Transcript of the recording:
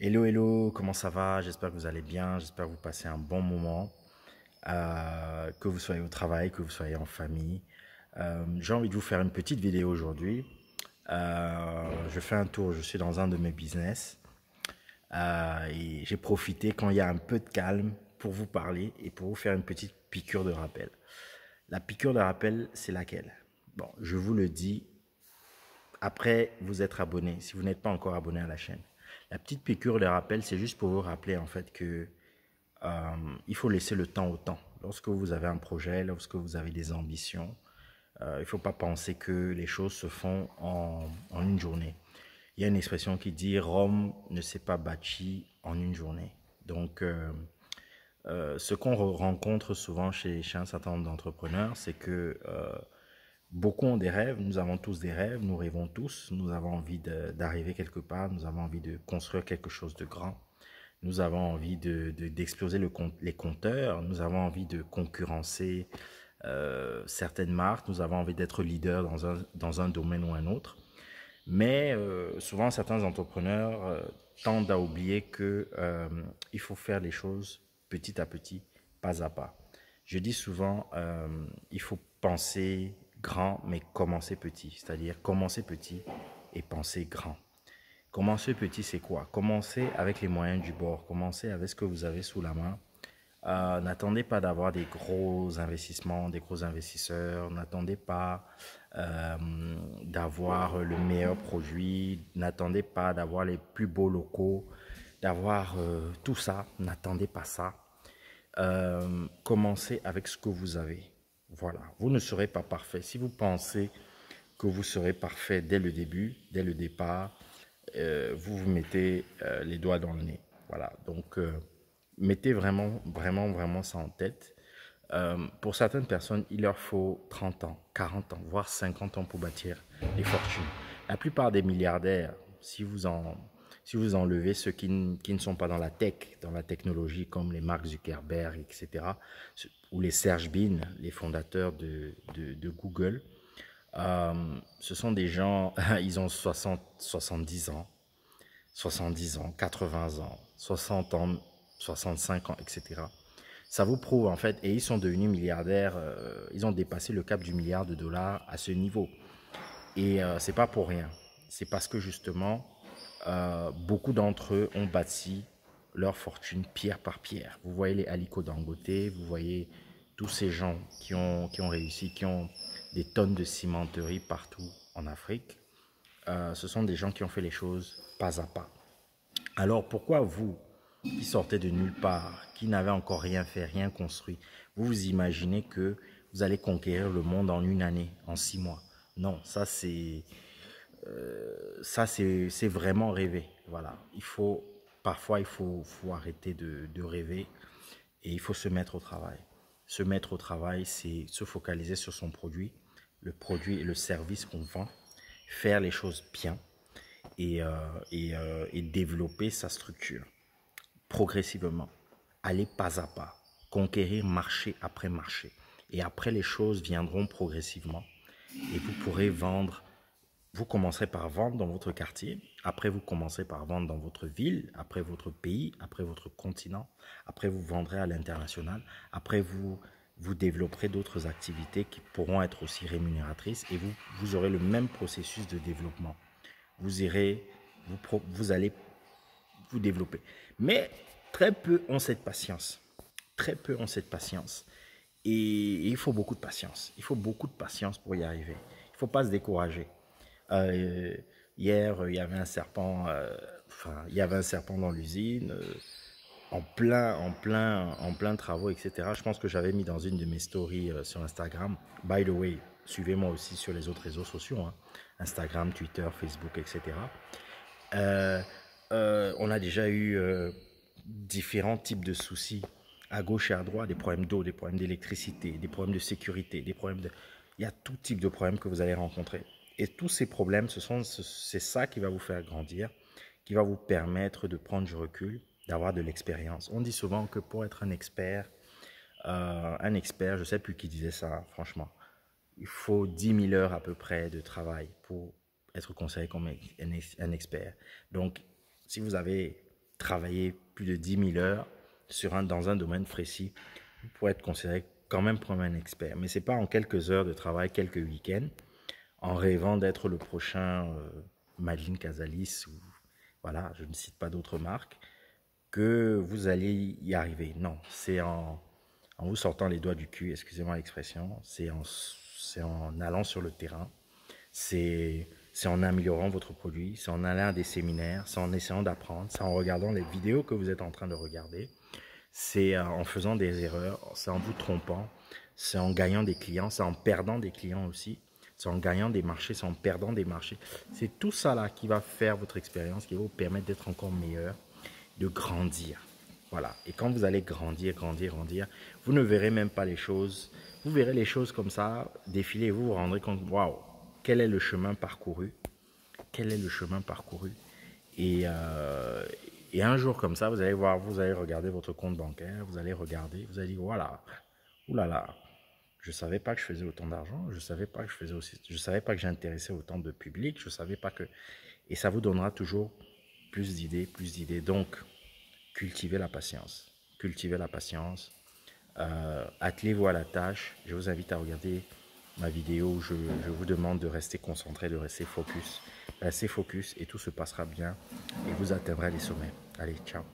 Hello, hello, comment ça va? J'espère que vous allez bien, j'espère que vous passez un bon moment, que vous soyez au travail, que vous soyez en famille. J'ai envie de vous faire une petite vidéo aujourd'hui. Je fais un tour, je suis dans un de mes business et j'ai profité quand il y a un peu de calme pour vous parler et pour vous faire une petite piqûre de rappel. La piqûre de rappel, c'est laquelle? Bon, je vous le dis, après vous être abonné, si vous n'êtes pas encore abonné à la chaîne. La petite piqûre de rappel, c'est juste pour vous rappeler en fait que il faut laisser le temps au temps. Lorsque vous avez un projet, lorsque vous avez des ambitions, il ne faut pas penser que les choses se font en une journée. Il y a une expression qui dit Rome ne s'est pas bâtie en une journée. Donc, ce qu'on rencontre souvent chez un certain nombre d'entrepreneurs, c'est que beaucoup ont des rêves, nous avons tous des rêves, nous rêvons tous, nous avons envie d'arriver quelque part, nous avons envie de construire quelque chose de grand. Nous avons envie d'exploser les compteurs, nous avons envie de concurrencer certaines marques, nous avons envie d'être leader dans un domaine ou un autre. Mais souvent, certains entrepreneurs tendent à oublier que il faut faire les choses petit à petit, pas à pas. Je dis souvent, il faut penser grand, mais commencer petit. C'est-à-dire commencer petit et penser grand. Commencer petit, c'est quoi? Commencer avec les moyens du bord. Commencer avec ce que vous avez sous la main. N'attendez pas d'avoir des gros investissements, des gros investisseurs. N'attendez pas d'avoir le meilleur produit. N'attendez pas d'avoir les plus beaux locaux, d'avoir tout ça. N'attendez pas ça. Commencez avec ce que vous avez. Voilà. Vous ne serez pas parfait. Si vous pensez que vous serez parfait dès le début, dès le départ, vous vous mettez les doigts dans le nez. Voilà, donc mettez vraiment ça en tête. Pour certaines personnes, il leur faut 30 ans, 40 ans, voire 50 ans pour bâtir des fortunes. La plupart des milliardaires, si vous enlevez ceux qui ne sont pas dans la tech, dans la technologie, comme les Mark Zuckerberg, etc., ou les Serge Bin, les fondateurs de Google, ce sont des gens, ils ont 60, 70 ans, 70 ans, 80 ans, 60 ans, 65 ans, etc. Ça vous prouve en fait, et ils sont devenus milliardaires, ils ont dépassé le cap du milliard de dollars à ce niveau. Et c'est pas pour rien. C'est parce que justement, beaucoup d'entre eux ont bâti leur fortune pierre par pierre. Vous voyez les Aliko Dangote, vous voyez tous ces gens qui ont réussi, qui ont des tonnes de cimenterie partout en Afrique. Ce sont des gens qui ont fait les choses pas à pas. Alors pourquoi vous, qui sortez de nulle part, qui n'avez encore rien fait, rien construit, vous vous imaginez que vous allez conquérir le monde en une année, en 6 mois? Non, c'est vraiment rêver. Voilà, parfois faut arrêter de rêver et il faut se mettre au travail. Se mettre au travail, c'est se focaliser sur son produit et le service qu'on vend, faire les choses bien et développer sa structure progressivement. Aller pas à pas, conquérir marché après marché. Et après, les choses viendront progressivement et vous pourrez vendre. Vous commencerez par vendre dans votre quartier, après vous commencerez par vendre dans votre ville, après votre pays, après votre continent, après vous vendrez à l'international, après vous développerez d'autres activités qui pourront être aussi rémunératrices et vous aurez le même processus de développement. Vous irez, vous allez vous développer. Mais très peu ont cette patience. Très peu ont cette patience. Et il faut beaucoup de patience. Il faut beaucoup de patience pour y arriver. Il ne faut pas se décourager. Euh, Hier, il y avait un serpent, il y avait un serpent dans l'usine, en plein travaux, etc. Je pense que j'avais mis dans une de mes stories sur Instagram. By the way, suivez-moi aussi sur les autres réseaux sociaux, hein. Instagram, Twitter, Facebook, etc. Euh, on a déjà eu différents types de soucis à gauche et à droite, des problèmes d'eau, des problèmes d'électricité, des problèmes de sécurité, des problèmes de... Il y a tout type de problèmes que vous allez rencontrer. Et tous ces problèmes, c'est ça qui va vous faire grandir, qui va vous permettre de prendre du recul, d'avoir de l'expérience. On dit souvent que pour être un expert, je ne sais plus qui disait ça, franchement, il faut 10 000 heures à peu près de travail pour être considéré comme un expert. Donc, si vous avez travailler plus de 10 000 heures dans un domaine précis pour être considéré quand même comme un expert. Mais ce n'est pas en quelques heures de travail, quelques week-ends, en rêvant d'être le prochain Madeline Casalis, ou voilà, je ne cite pas d'autres marques, que vous allez y arriver. Non, c'est en vous sortant les doigts du cul, excusez-moi l'expression, c'est en allant sur le terrain, c'est en améliorant votre produit, c'est en allant à des séminaires, c'est en essayant d'apprendre, c'est en regardant les vidéos que vous êtes en train de regarder, c'est en faisant des erreurs, c'est en vous trompant, c'est en gagnant des clients, c'est en perdant des clients aussi, c'est en gagnant des marchés, c'est en perdant des marchés. C'est tout ça là qui va faire votre expérience, qui va vous permettre d'être encore meilleur, de grandir. Voilà. Et quand vous allez grandir, vous ne verrez même pas les choses. Vous verrez les choses comme ça défiler et vous vous rendrez compte, waouh, quel est le chemin parcouru? Quel est le chemin parcouru? Et un jour comme ça, vous allez voir, vous allez regarder votre compte bancaire, vous allez regarder, vous allez dire, voilà, oulala, je ne savais pas que je faisais autant d'argent, je ne savais pas que je savais pas que j'intéressais autant de public, je ne savais pas que... Et ça vous donnera toujours plus d'idées, plus d'idées. Donc, cultivez la patience. Cultivez la patience. Attelez-vous à la tâche. Je vous invite à regarder ma vidéo où je vous demande de rester concentré, de rester focus. Restez focus et tout se passera bien et vous atteindrez les sommets. Allez, ciao.